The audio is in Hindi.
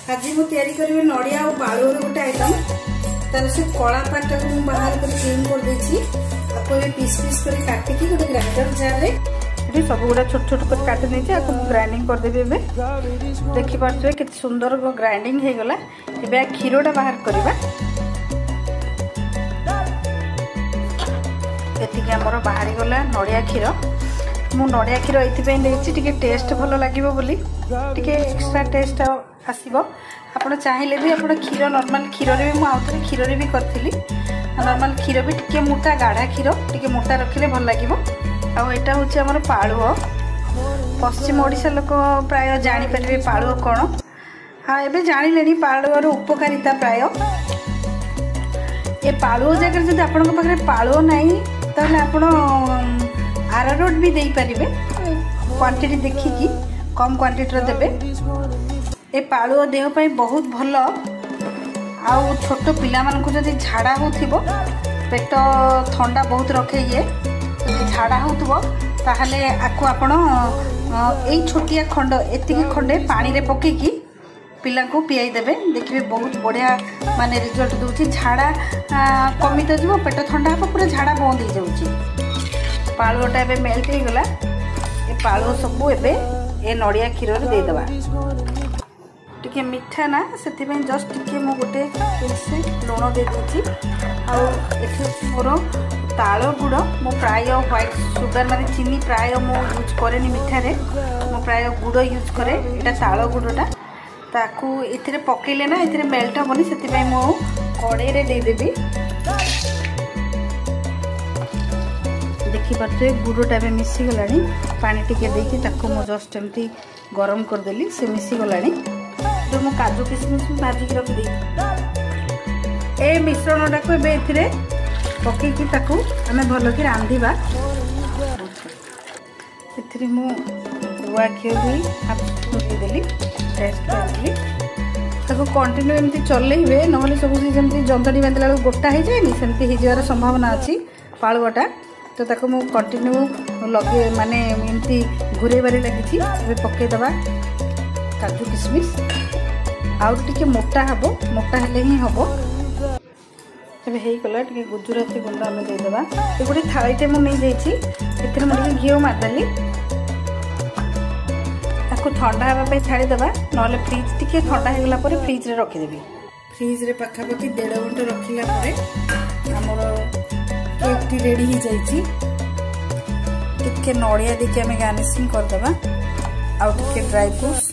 आज मुझे करी नड़िया और बालुर गोटे आइटम तार से कला पार्ट को बाहर कर क्लीन कर देछि पीस पीस कर काटिकी गोटे ग्राइंडर जार रे सब गुड़ा छोट छोट कर काटि नहीं आपको ग्राइंडिंग कर देबे देखि पार्थे केते सुंदर ग्राइंडिंग हे गला एबे खीरोटा बाहर करबा एतिके हमर बाहरी गला नड़िया खीर मु नड़िया खीर एथि टिके टेस्ट भल लगिबो बोली टिके एक्स्ट्रा टेस्ट आसीबो आपण चाहिले भी आपण खीर नॉर्मल खीर रे भी मु आउथरे खीर रे भी करथिली नॉर्मल खीर भी टिके मोटा गाढ़ा खीर टिके मोटा रखिले भल लागिबो आ एटा होची हमर पाळुओ पश्चिम ओडिसा लोक प्राय जानि परिबे पाळुओ कोन हां एबे जानि लेनी पाळुओर उपकारिता प्राय ए पाळुओ जगर जदि आपण को पकरे पाळुओ नाही ताले आपण आरारोट भी देई परिबे क्वांटिटी देखि की कम क्वांटिटी रो देबे ए पाळुओ देह पई बहुत भल आ छोट पिला मान को जदि झाड़ा होथिबो पेट ठंडा बहुत रखे ये झाड़ा होथबो ताहले आको आपण एई छोटिया खंड एतिकी खंडे पानी रे पके की पिला को पियाई देबे देखिबे बहुत बढ़िया माने रिजल्ट दोची झाड़ा कमी तो जीवो पेट ठंडा हो पूरा झाड़ा बंद हो जाउची पाळुओटा एबे मेल्ट हो गला ए पाळुओ सब एबे ए नड़िया खीर रे दे देबा टिके मिठा ना सेति पे जस्ट टिके मो गोटे से लूण दे देछि आ एथे मोर ताल गुड़ मो प्राय व्हाइट सुगर माने चीनी प्राय मो यूज करे नि मिठा रे मो प्राय गुड़ यूज करे एटा ताल गुड़टा ताकू एथिरे पकेले ना एथिरे मेल्ट होबनी सेति पे मो कड़े रे दे देबी देखि पाते गुड़टा बे मिसी गलानी पानी टिके देकी ताकू मो जस्ट एमती गरम कर देली से मिसी गलानी जो मो काजू किशमिश भाजी रख दे ए मिश्रणटा को एबे एथिरे पके की ताकू हमें भलो की रांधीबा एथिरे मो गुआ घियो भी हाफ स्पून दे देली टेस्ट करली ताकू कंटिन्यू एमती चलेइबे नहले सब जेमती जंतनी बांधला गोटा हे जायनी सेमती हे जवार संभावना अछि पाळुआटा तो ताकू मो कंटिन्यू लगे माने एमती घुरेबारे लागिछि एबे पके दबा काजू किशमिश आउ टिके मोटा हबो मोटा हेले ही हबो एबे हेई कला टिके गुजराती गुंडा हम दे देबा ए गुडी थाळीटे मु नै जाईछि एथिरे मु टिके घियो मारदली ताको ठंडा हबा पे छाडी देबा नले फ्रिज टिके ठंडा हे गला परे फ्रिज रे रखि देबी फ्रिज रे पाखा पाखी 1.5 घंटा रखिला परे हमर केक टी रेडी ही जाईछि टिके नड़िया देके हमें गार्निशिंग कर देबा आउ टिके ड्राई फ्रूट्स